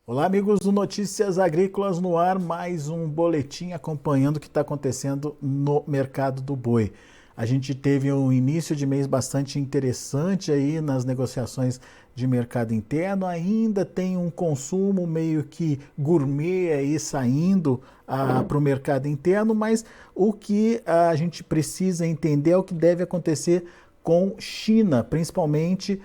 Olá, amigos do Notícias Agrícolas no ar, mais um boletim acompanhando o que está acontecendo no mercado do boi. A gente teve um início de mês bastante interessante aí nas negociações de mercado interno, ainda tem um consumo meio que gourmet aí saindo para o mercado interno, mas o que a gente precisa entender é o que deve acontecer com China, principalmente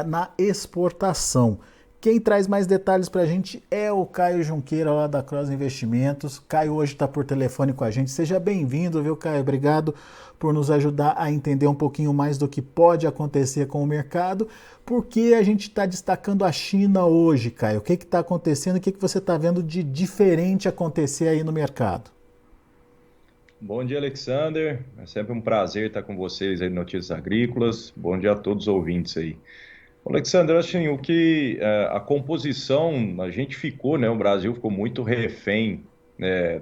na exportação. Quem traz mais detalhes para a gente é o Caio Junqueira, lá da Cross Investimentos. Caio hoje está por telefone com a gente. Seja bem-vindo, viu, Caio? Obrigado por nos ajudar a entender um pouquinho mais do que pode acontecer com o mercado. Por que a gente está destacando a China hoje, Caio? O que está acontecendo? O que você está vendo de diferente acontecer aí no mercado? Bom dia, Alexander. É sempre um prazer estar com vocês aí no Notícias Agrícolas. Bom dia a todos os ouvintes aí. Alexander, assim, a composição, a gente ficou, né? O Brasil ficou muito refém,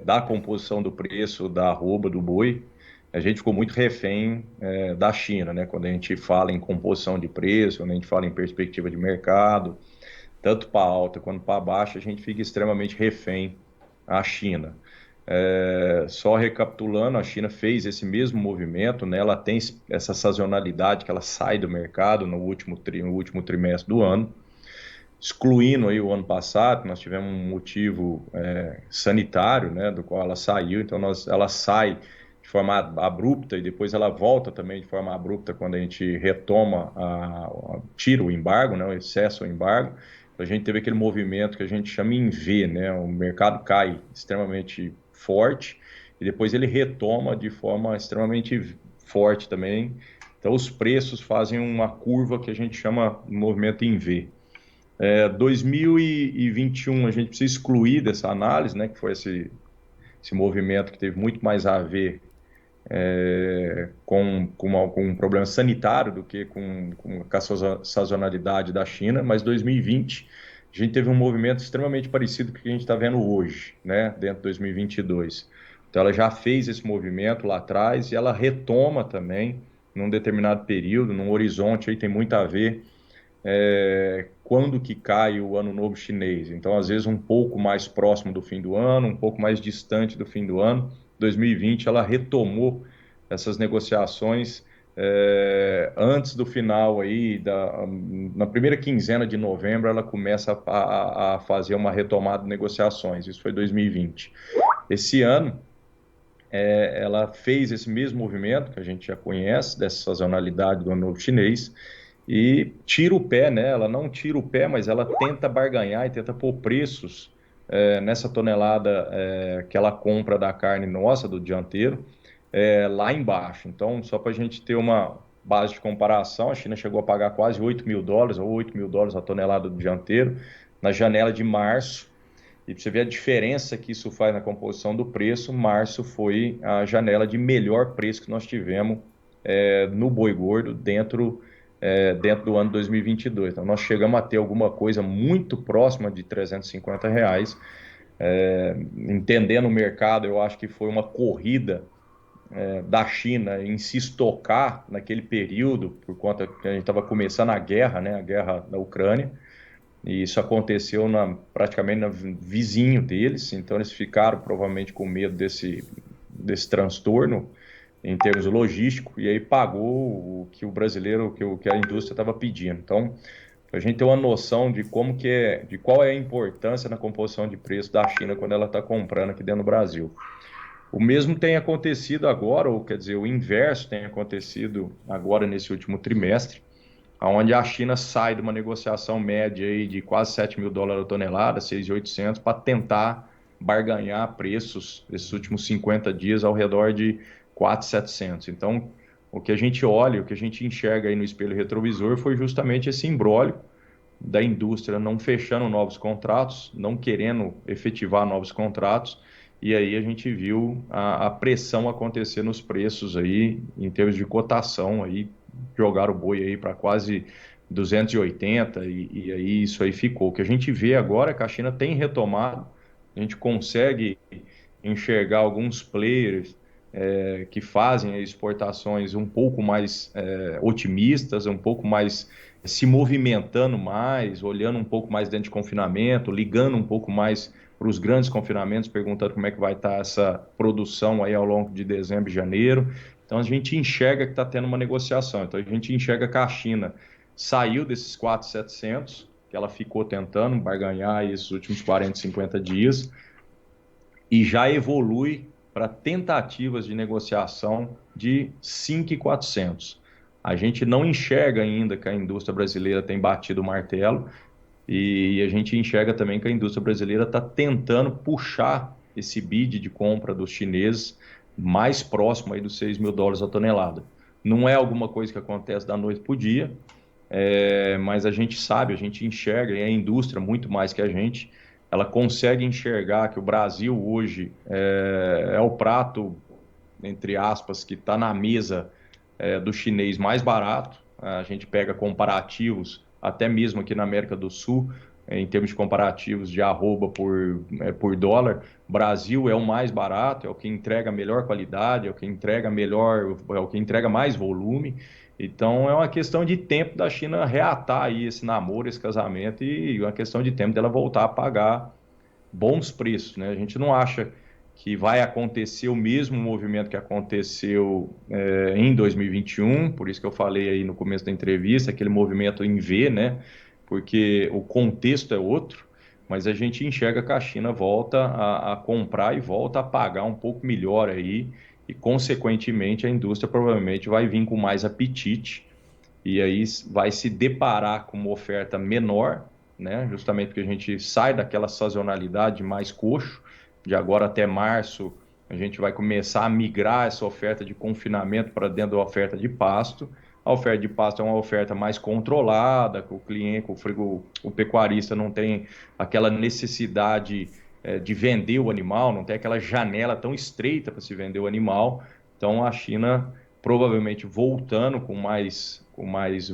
da composição do preço da arroba do boi. A gente ficou muito refém, da China, né? Quando a gente fala em composição de preço, quando a gente fala em perspectiva de mercado, tanto para alta quanto para baixa, a gente fica extremamente refém à China. Só recapitulando, a China fez esse mesmo movimento, né? Ela tem essa sazonalidade que ela sai do mercado no último trimestre do ano, excluindo aí o ano passado, nós tivemos um motivo sanitário, né? Do qual ela saiu, então ela sai de forma abrupta e depois ela volta também de forma abrupta quando a gente retoma, tira o embargo, né? O excesso do embargo. Então, a gente teve aquele movimento que a gente chama em V, né? O mercado cai extremamente forte e depois ele retoma de forma extremamente forte também. Então, os preços fazem uma curva que a gente chama de movimento em V. 2021 a gente precisa excluir dessa análise, né? Que foi esse movimento que teve muito mais a ver com um problema sanitário do que com a sazonalidade da China, mas 2020 a gente teve um movimento extremamente parecido com o que a gente está vendo hoje, né, dentro de 2022. Então ela já fez esse movimento lá atrás e ela retoma também num determinado período, num horizonte aí tem muito a ver quando que cai o Ano Novo Chinês. Então, às vezes, um pouco mais próximo do fim do ano, um pouco mais distante do fim do ano. 2020, ela retomou essas negociações antes do final aí, na primeira quinzena de novembro, ela começa a fazer uma retomada de negociações. Isso foi 2020. Esse ano, ela fez esse mesmo movimento, que a gente já conhece, dessa sazonalidade do Ano Novo Chinês, e tira o pé, né? Ela não tira o pé, mas ela tenta barganhar e tenta pôr preços nessa tonelada que ela compra da carne nossa, do dianteiro, lá embaixo. Então, só para a gente ter uma base de comparação, a China chegou a pagar quase US$ 8.000 ou US$ 8.000 a tonelada do dianteiro na janela de março. E para você ver a diferença que isso faz na composição do preço, março foi a janela de melhor preço que nós tivemos no boi gordo dentro do ano 2022. Então, nós chegamos a ter alguma coisa muito próxima de R$ 350. Entendendo o mercado, eu acho que foi uma corrida da China em se estocar naquele período, por conta que a gente estava começando a guerra, né, a guerra da Ucrânia, e isso aconteceu praticamente no vizinho deles, então eles ficaram provavelmente com medo desse transtorno em termos logísticos, e aí pagou o que o brasileiro, que a indústria estava pedindo. Então, a gente tem uma noção de de qual é a importância na composição de preço da China quando ela está comprando aqui dentro do Brasil. O mesmo tem acontecido agora, ou quer dizer, o inverso tem acontecido agora nesse último trimestre, onde a China sai de uma negociação média aí de quase US$ 7.000 a tonelada, 6.800, para tentar barganhar preços esses últimos 50 dias ao redor de 4.700. Então, o que a gente olha, o que a gente enxerga aí no espelho retrovisor foi justamente esse imbróglio da indústria não fechando novos contratos, não querendo efetivar novos contratos, e aí a gente viu a pressão acontecer nos preços aí, em termos de cotação, aí jogaram o boi aí para quase 280 e aí isso aí ficou. O que a gente vê agora é que a China tem retomado, a gente consegue enxergar alguns players que fazem exportações um pouco mais otimistas, um pouco mais se movimentando mais, olhando um pouco mais dentro de confinamento, ligando um pouco mais para os grandes confinamentos, perguntando como é que vai estar essa produção aí ao longo de dezembro e janeiro. Então a gente enxerga que está tendo uma negociação. Então a gente enxerga que a China saiu desses 4.700, que ela ficou tentando barganhar esses últimos 40, 50 dias, e já evolui para tentativas de negociação de 5.400. A gente não enxerga ainda que a indústria brasileira tem batido o martelo, e a gente enxerga também que a indústria brasileira está tentando puxar esse bid de compra dos chineses mais próximo aí dos $6.000 a tonelada. Não é alguma coisa que acontece da noite para o dia, mas a gente sabe, a gente enxerga, e a indústria muito mais que a gente, ela consegue enxergar que o Brasil hoje é o prato, entre aspas, que está na mesa do chinês mais barato. A gente pega comparativos, até mesmo aqui na América do Sul, em termos de comparativos de arroba por dólar, Brasil é o mais barato, é o que entrega a melhor qualidade, é o que entrega melhor, é o que entrega mais volume. Então é uma questão de tempo da China reatar aí esse namoro, esse casamento, e uma questão de tempo dela voltar a pagar bons preços, né? A gente não acha que vai acontecer o mesmo movimento que aconteceu em 2021, por isso que eu falei aí no começo da entrevista, aquele movimento em V, né? Porque o contexto é outro, mas a gente enxerga que a China volta a comprar e volta a pagar um pouco melhor aí, e consequentemente a indústria provavelmente vai vir com mais apetite, e aí vai se deparar com uma oferta menor, né? Justamente porque a gente sai daquela sazonalidade mais coxo, de agora até março a gente vai começar a migrar essa oferta de confinamento para dentro da oferta de pasto. A oferta de pasto é uma oferta mais controlada, que o cliente, o pecuarista não tem aquela necessidade de vender o animal, não tem aquela janela tão estreita para se vender o animal. Então a China provavelmente voltando com mais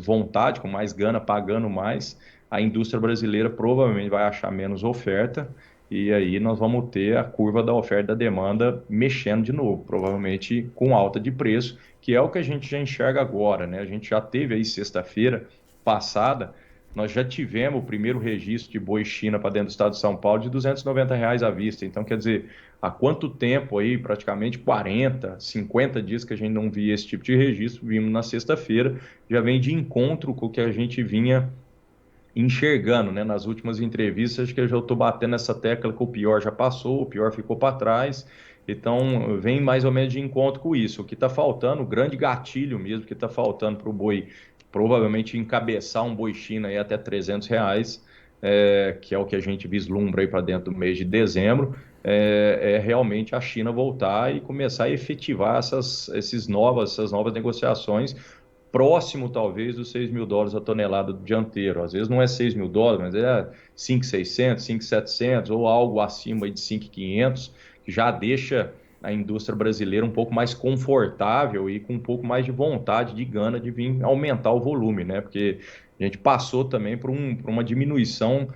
vontade, com mais gana, pagando mais, a indústria brasileira provavelmente vai achar menos oferta, e aí nós vamos ter a curva da oferta e da demanda mexendo de novo, provavelmente com alta de preço, que é o que a gente já enxerga agora, né? A gente já teve aí sexta-feira passada, nós já tivemos o primeiro registro de boi China para dentro do estado de São Paulo de R$ 290 à vista. Então, quer dizer, há quanto tempo aí, praticamente 40, 50 dias que a gente não via esse tipo de registro, vimos na sexta-feira, já vem de encontro com o que a gente vinha enxergando, né? Nas últimas entrevistas, acho que eu já estou batendo essa tecla que o pior já passou, o pior ficou para trás, então vem mais ou menos de encontro com isso. O que está faltando, o grande gatilho mesmo que está faltando para o boi, provavelmente encabeçar um boi China aí até R$ 300, que é o que a gente vislumbra aí para dentro do mês de dezembro, é realmente a China voltar e começar a efetivar essas novas negociações, próximo talvez dos $6.000 a tonelada do dianteiro. Às vezes não é $6.000, mas é 5.600, 5.700 ou algo acima de 5.500, que já deixa a indústria brasileira um pouco mais confortável e com um pouco mais de vontade, de gana de vir aumentar o volume, né? Porque a gente passou também por uma diminuição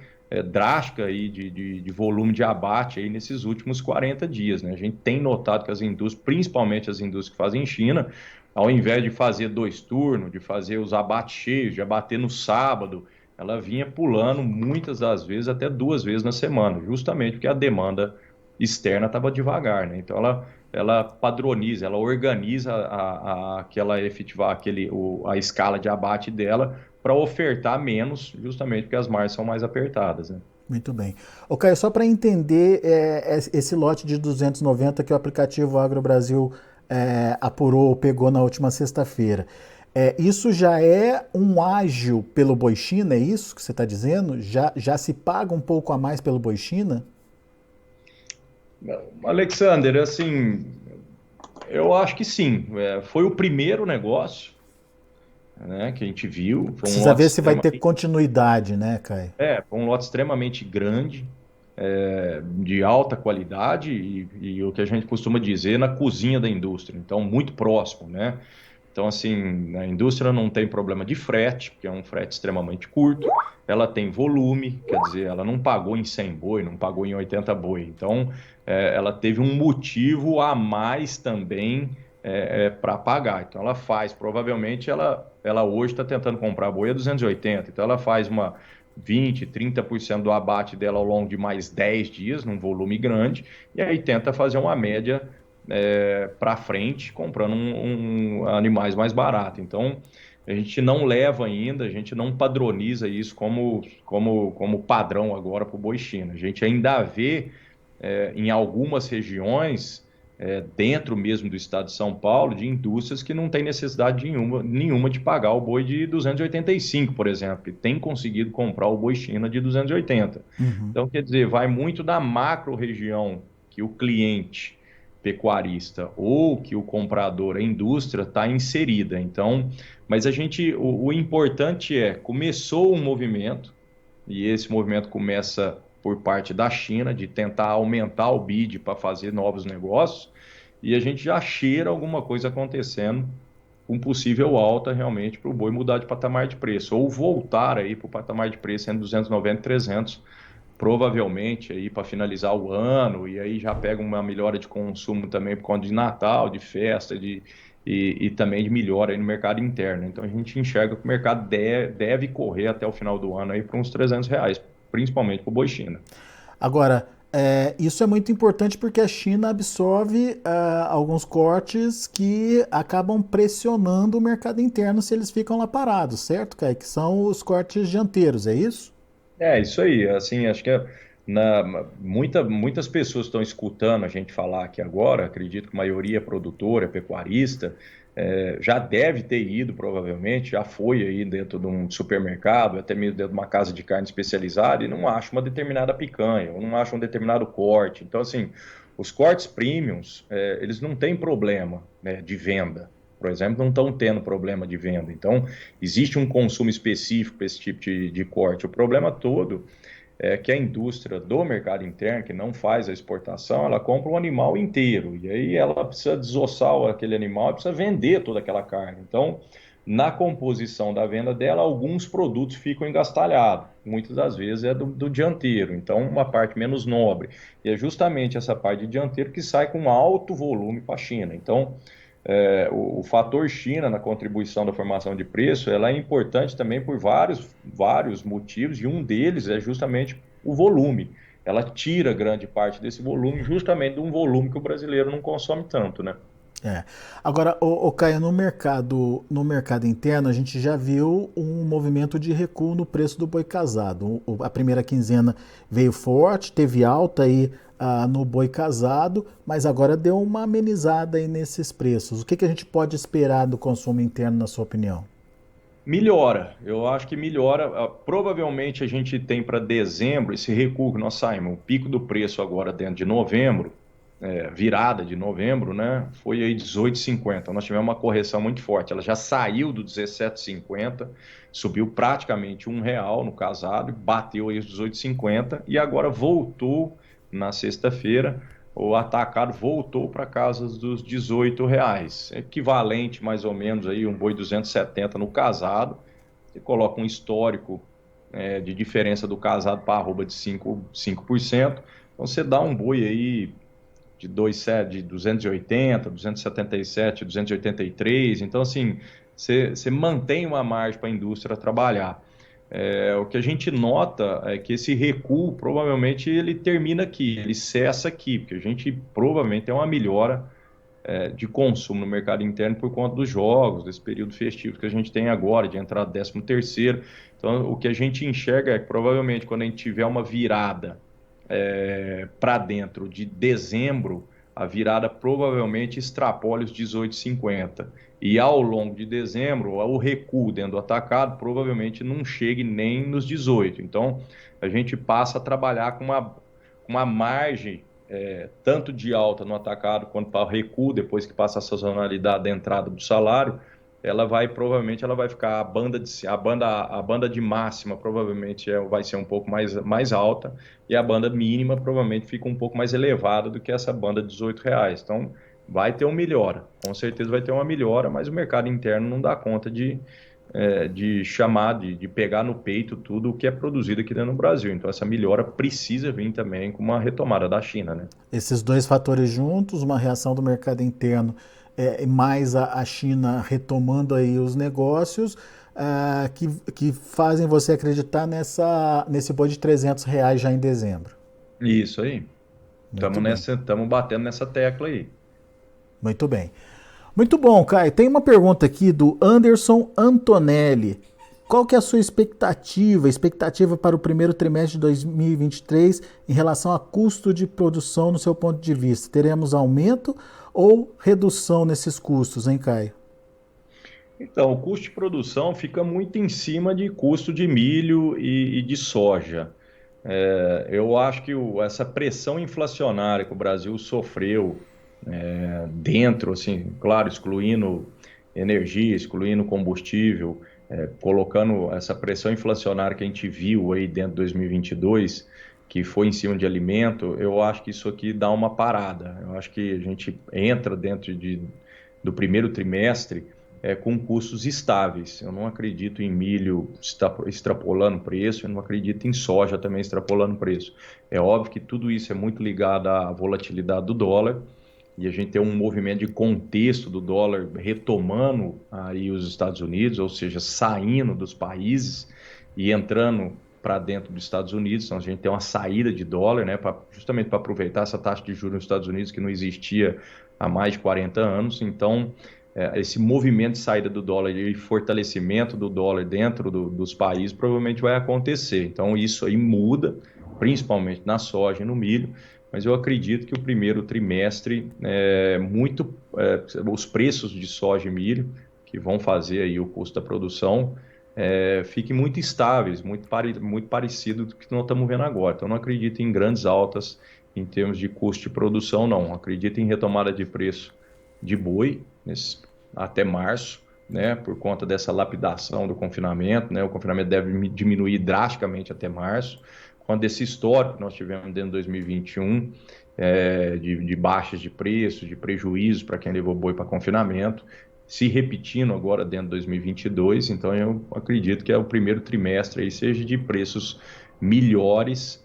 drástica aí de volume de abate aí nesses últimos 40 dias, né? A gente tem notado que as indústrias, principalmente as indústrias que fazem em China, ao invés de fazer 2 turnos, de fazer os abates cheios, de abater no sábado, ela vinha pulando muitas das vezes até 2 vezes na semana, justamente porque a demanda externa estava devagar, né? Então ela padroniza, ela organiza a escala de abate dela para ofertar menos, justamente porque as margens são mais apertadas, né? Muito bem. Ô, Caio, só para entender esse lote de 290 que o aplicativo Agro Brasil apurou, pegou na última sexta-feira, isso já é um ágio pelo boi China, é isso que você está dizendo? Já se paga um pouco a mais pelo boi China? Alexander, assim, eu acho que sim. Foi o primeiro negócio, né, que a gente viu. Foi um Precisa lote ver se vai ter continuidade, né, Caio? foi um lote extremamente grande, de alta qualidade e o que a gente costuma dizer na cozinha da indústria. Então, muito próximo, né? Então, assim, a indústria não tem problema de frete, porque é um frete extremamente curto, ela tem volume, quer dizer, ela não pagou em 100 boi, não pagou em 80 boi. Então, ela teve um motivo a mais também para pagar. Então, ela faz, provavelmente, ela hoje está tentando comprar boi a 280, então ela faz uma 20, 30% do abate dela ao longo de mais 10 dias, num volume grande, e aí tenta fazer uma média para frente, comprando animais mais baratos. Então, a gente não leva ainda, a gente não padroniza isso como padrão agora para o boi China. A gente ainda vê em algumas regiões, dentro mesmo do estado de São Paulo, de indústrias que não têm necessidade nenhuma de pagar o boi de 285, por exemplo, e tem conseguido comprar o boi China de 280. Uhum. Então, quer dizer, vai muito da macro-região que o cliente pecuarista ou que o comprador, a indústria, está inserida. Então, mas o importante começou um movimento, e esse movimento começa por parte da China, de tentar aumentar o bid para fazer novos negócios, e a gente já cheira alguma coisa acontecendo, com possível alta realmente para o boi mudar de patamar de preço, ou voltar aí para o patamar de preço entre 290 e 300, provavelmente aí para finalizar o ano, e aí já pega uma melhora de consumo também por conta de Natal, de festa, e também de melhora aí no mercado interno. Então a gente enxerga que o mercado deve correr até o final do ano aí para uns R$ 300, principalmente para o boi China. Agora, isso é muito importante porque a China absorve alguns cortes que acabam pressionando o mercado interno se eles ficam lá parados, certo, Kai? Que são os cortes dianteiros, é isso? Isso aí. Assim, acho que muitas pessoas estão escutando a gente falar aqui agora. Acredito que a maioria é produtora, é pecuarista, já deve ter ido, provavelmente, já foi aí dentro de um supermercado, até mesmo dentro de uma casa de carne especializada, e não acha uma determinada picanha, ou não acha um determinado corte. Então, assim, os cortes premiums, eles não têm problema, né, de venda. Por exemplo, não estão tendo problema de venda. Então, existe um consumo específico para esse tipo de corte. O problema todo é que a indústria do mercado interno, que não faz a exportação, ela compra um animal inteiro. E aí ela precisa desossar aquele animal, precisa vender toda aquela carne. Então, na composição da venda dela, alguns produtos ficam engastalhados. Muitas das vezes é do dianteiro. Então, uma parte menos nobre. E é justamente essa parte de dianteiro que sai com alto volume para a China. Então, o fator China na contribuição da formação de preço, ela é importante também por vários motivos, e um deles é justamente o volume. Ela tira grande parte desse volume, justamente de um volume que o brasileiro não consome tanto, né? É. Agora, Caio, no mercado interno, a gente já viu um movimento de recuo no preço do boi casado. A primeira quinzena veio forte, teve alta aí no boi casado, mas agora deu uma amenizada aí nesses preços. O que a gente pode esperar do consumo interno, na sua opinião? Melhora, eu acho que melhora. Provavelmente a gente tem para dezembro esse recuo que nós saímos, o pico do preço agora dentro de novembro, virada de novembro, né? Foi aí 18,50. Então nós tivemos uma correção muito forte. Ela já saiu do 17,50, subiu praticamente R$ 1 no casado, bateu aí os 18,50 e agora voltou na sexta-feira. O atacado voltou para casa dos R$ 18, equivalente mais ou menos aí um boi 270 no casado. Você coloca um histórico de diferença do casado para arroba de 5%. Então você dá um boi aí de 280, 277, 283. Então, assim, você mantém uma margem para a indústria trabalhar. O que a gente nota é que esse recuo provavelmente ele termina aqui, ele cessa aqui, porque a gente provavelmente tem uma melhora de consumo no mercado interno por conta dos jogos, desse período festivo que a gente tem agora, de entrar 13º. Então, o que a gente enxerga é que provavelmente quando a gente tiver uma virada para dentro de dezembro, a virada provavelmente extrapole os 18,50. E ao longo de dezembro, o recuo dentro do atacado provavelmente não chegue nem nos 18. Então, a gente passa a trabalhar com uma margem tanto de alta no atacado quanto para o recuo, depois que passa a sazonalidade da entrada do salário, provavelmente ela vai ficar a banda de máxima provavelmente vai ser um pouco mais alta, e a banda mínima provavelmente fica um pouco mais elevada do que essa banda de R$ 18. Então vai ter uma melhora, com certeza vai ter uma melhora, mas o mercado interno não dá conta de chamar, de pegar no peito tudo o que é produzido aqui dentro do Brasil. Então, essa melhora precisa vir também com uma retomada da China, né? Esses dois fatores juntos, uma reação do mercado interno, mais a China retomando aí os negócios, que fazem você acreditar nesse boi de R$ 300 já em dezembro. Isso aí. Muito bem, Estamos batendo nessa tecla aí. muito bem. Muito bom, Caio. Tem uma pergunta aqui do Anderson Antonelli. Qual que é a sua expectativa para o primeiro trimestre de 2023 em relação a custo de produção no seu ponto de vista? Teremos aumento ou redução nesses custos, hein, Caio? Então, o custo de produção fica muito em cima de custo de milho e de soja. Eu acho que essa pressão inflacionária que o Brasil sofreu dentro, assim, claro, excluindo energia, excluindo combustível, colocando essa pressão inflacionária que a gente viu aí dentro de 2022, que foi em cima de alimento, eu acho que isso aqui dá uma parada. Eu acho que a gente entra dentro do primeiro trimestre com custos estáveis. Eu não acredito em milho extrapolando preço, eu não acredito em soja também extrapolando preço. É óbvio que tudo isso é muito ligado à volatilidade do dólar, e a gente tem um movimento de contexto do dólar retomando aí os Estados Unidos, ou seja, saindo dos países e entrando para dentro dos Estados Unidos. Então a gente tem uma saída de dólar, né, justamente para aproveitar essa taxa de juros nos Estados Unidos que não existia há mais de 40 anos. Então, esse movimento de saída do dólar e fortalecimento do dólar dentro dos países provavelmente vai acontecer. Então isso aí muda, principalmente na soja e no milho, mas eu acredito que o primeiro trimestre, os preços de soja e milho, que vão fazer aí o custo da produção, fiquem muito estáveis, muito parecido do que nós estamos vendo agora. Então, não acredito em grandes altas em termos de custo de produção, não. Acredito em retomada de preço de boi até março, né, por conta dessa lapidação do confinamento, né, o confinamento deve diminuir drasticamente até março, quando esse histórico que nós tivemos dentro de 2021, de baixas de preço, de prejuízo para quem levou boi para confinamento, se repetindo agora dentro de 2022, então eu acredito que o primeiro trimestre aí seja de preços melhores,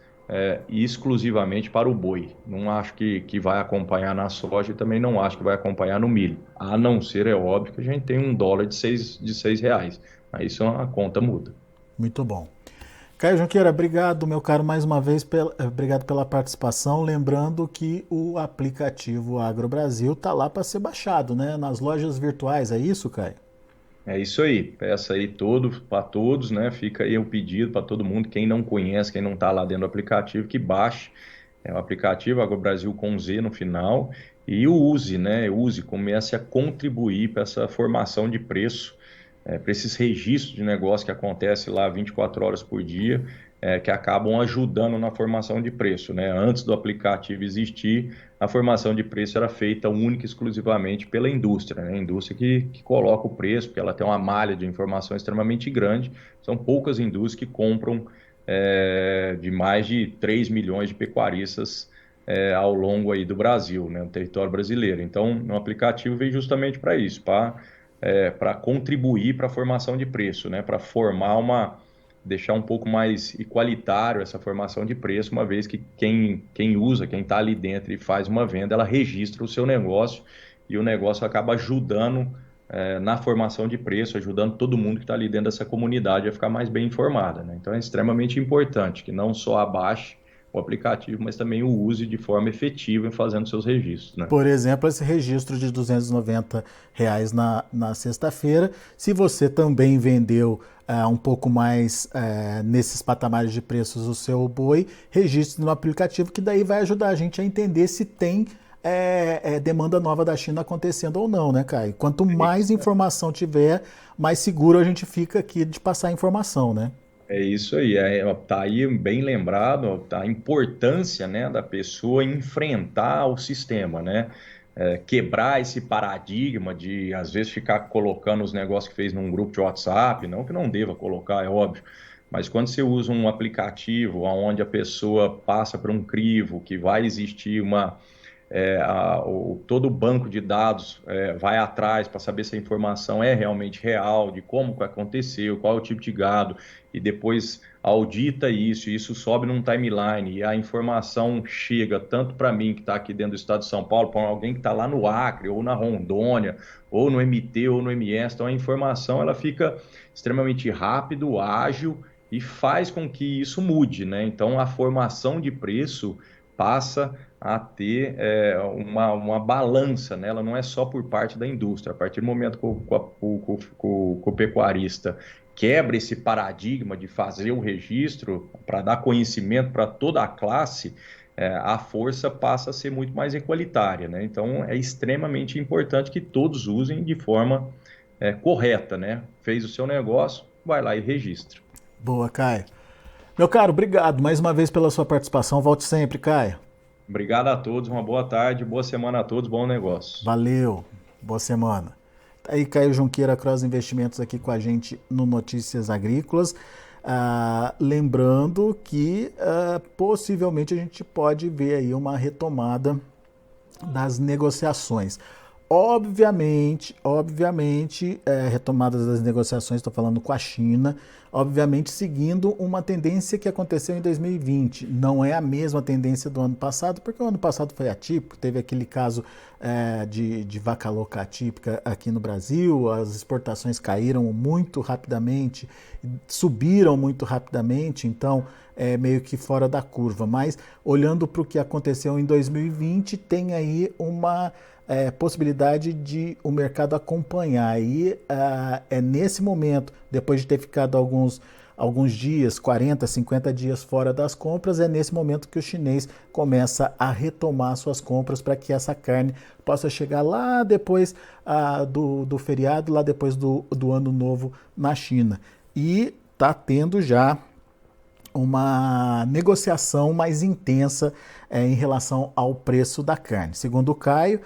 exclusivamente para o boi. Não acho que vai acompanhar na soja e também não acho que vai acompanhar no milho. A não ser, é óbvio, que a gente tem um dólar de R$ 6. Aí isso a conta muda. Muito bom. Caio Junqueira, obrigado, meu caro, mais uma vez, obrigado pela participação. Lembrando que o aplicativo Agro Brasil está lá para ser baixado, né? Nas lojas virtuais, é isso, Caio? É isso aí, peça aí para todos, né? Fica aí o pedido para todo mundo, quem não conhece, quem não está lá dentro do aplicativo, que baixe o aplicativo AgroBrasil com Z no final e o use, né? Comece a contribuir para essa formação de preço, para esses registros de negócio que acontece lá 24 horas por dia, que acabam ajudando na formação de preço, né? Antes do aplicativo existir, a formação de preço era feita única e exclusivamente pela indústria, né? A indústria que coloca o preço, porque ela tem uma malha de informação extremamente grande. São poucas indústrias que compram de mais de 3 milhões de pecuaristas ao longo aí do Brasil, né? No território brasileiro. Então, o aplicativo veio justamente para isso, para contribuir para a formação de preço, né? Para deixar um pouco mais igualitário essa formação de preço, uma vez que quem usa, quem está ali dentro e faz uma venda, ela registra o seu negócio e o negócio acaba ajudando na formação de preço, ajudando todo mundo que está ali dentro dessa comunidade a ficar mais bem informada, né? Então é extremamente importante que não só abaixe o aplicativo, mas também o use de forma efetiva em fazendo seus registros, né? Por exemplo, esse registro de R$ 290 na sexta-feira. Se você também vendeu um pouco mais nesses patamares de preços o seu boi, registre no aplicativo, que daí vai ajudar a gente a entender se tem demanda nova da China acontecendo ou não, né, Caio? Quanto mais informação tiver, mais seguro a gente fica aqui de passar informação, né? É isso aí, tá aí bem lembrado, tá, a importância, né, da pessoa enfrentar o sistema, né, quebrar esse paradigma de, às vezes, ficar colocando os negócios que fez num grupo de WhatsApp, não que não deva colocar, é óbvio, mas quando você usa um aplicativo onde a pessoa passa por um crivo, que vai existir todo o banco de dados vai atrás para saber se a informação é realmente real, de como que aconteceu, qual é o tipo de gado, e depois audita isso, e isso sobe num timeline, e a informação chega tanto para mim, que está aqui dentro do estado de São Paulo, para alguém que está lá no Acre, ou na Rondônia, ou no MT, ou no MS. Então a informação ela fica extremamente rápido, ágil, e faz com que isso mude, né? Então a formação de preço passa a ter uma balança, né? Ela não é só por parte da indústria. A partir do momento que o pecuarista quebra esse paradigma de fazer o registro para dar conhecimento para toda a classe, a força passa a ser muito mais equalitária, né? Então é extremamente importante que todos usem de forma correta, né? Fez o seu negócio, vai lá e registra. Boa, Caio. Meu caro, obrigado mais uma vez pela sua participação. Volte sempre, Caio. Obrigado a todos, uma boa tarde, boa semana a todos, bom negócio. Valeu, boa semana. Tá aí Caio Junqueira, Cross Investimentos, aqui com a gente no Notícias Agrícolas. Lembrando que possivelmente a gente pode ver aí uma retomada das negociações. Obviamente, retomadas das negociações, estou falando com a China, obviamente seguindo uma tendência que aconteceu em 2020. Não é a mesma tendência do ano passado, porque o ano passado foi atípico, teve aquele caso de vaca louca atípica aqui no Brasil, as exportações caíram muito rapidamente, subiram muito rapidamente, então é meio que fora da curva. Mas olhando para o que aconteceu em 2020, tem aí uma possibilidade de o mercado acompanhar. E é nesse momento, depois de ter ficado alguns dias, 40, 50 dias fora das compras, é nesse momento que o chinês começa a retomar suas compras para que essa carne possa chegar lá depois do feriado, lá depois do ano novo na China. E está tendo já uma negociação mais intensa em relação ao preço da carne. Segundo o Caio,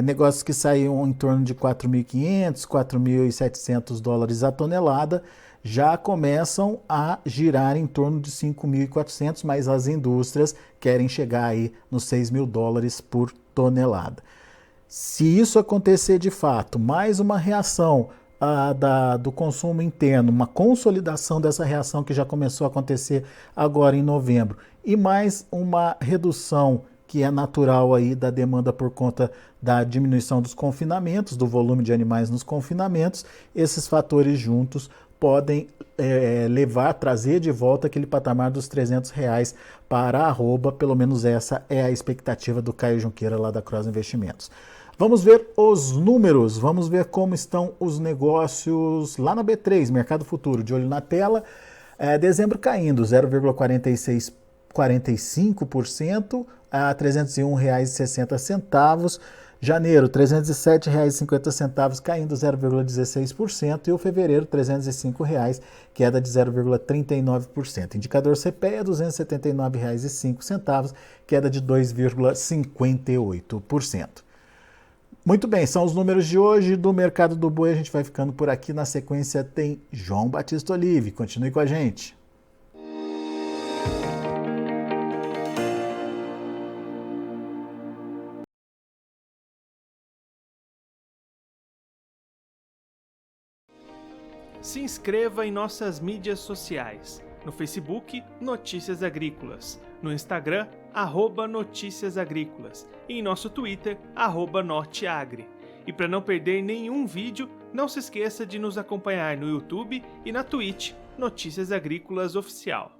negócios que saíam em torno de 4.500, 4.700 dólares a tonelada, já começam a girar em torno de 5.400, mas as indústrias querem chegar aí nos 6.000 dólares por tonelada. Se isso acontecer de fato, mais uma reação do consumo interno, uma consolidação dessa reação que já começou a acontecer agora em novembro, e mais uma redução que é natural aí da demanda por conta da diminuição dos confinamentos, do volume de animais nos confinamentos, esses fatores juntos podem trazer de volta aquele patamar dos R$300 para a arroba, pelo menos essa é a expectativa do Caio Junqueira lá da Cross Investimentos. Vamos ver os números, vamos ver como estão os negócios lá na B3, Mercado Futuro, de olho na tela, dezembro caindo 0,45% a R$ 301,60, janeiro R$ 307,50 caindo 0,16% e o fevereiro R$ 305, queda de 0,39%. Indicador CPEA R$ 279,05, queda de 2,58%. Muito bem, são os números de hoje do Mercado do Boi. A gente vai ficando por aqui. Na sequência tem João Batista Olive. Continue com a gente. Se inscreva em nossas mídias sociais. No Facebook, Notícias Agrícolas. No Instagram, @Notícias Agrícolas. E em nosso Twitter, @Norteagri. E para não perder nenhum vídeo, não se esqueça de nos acompanhar no YouTube e na Twitch, Notícias Agrícolas Oficial.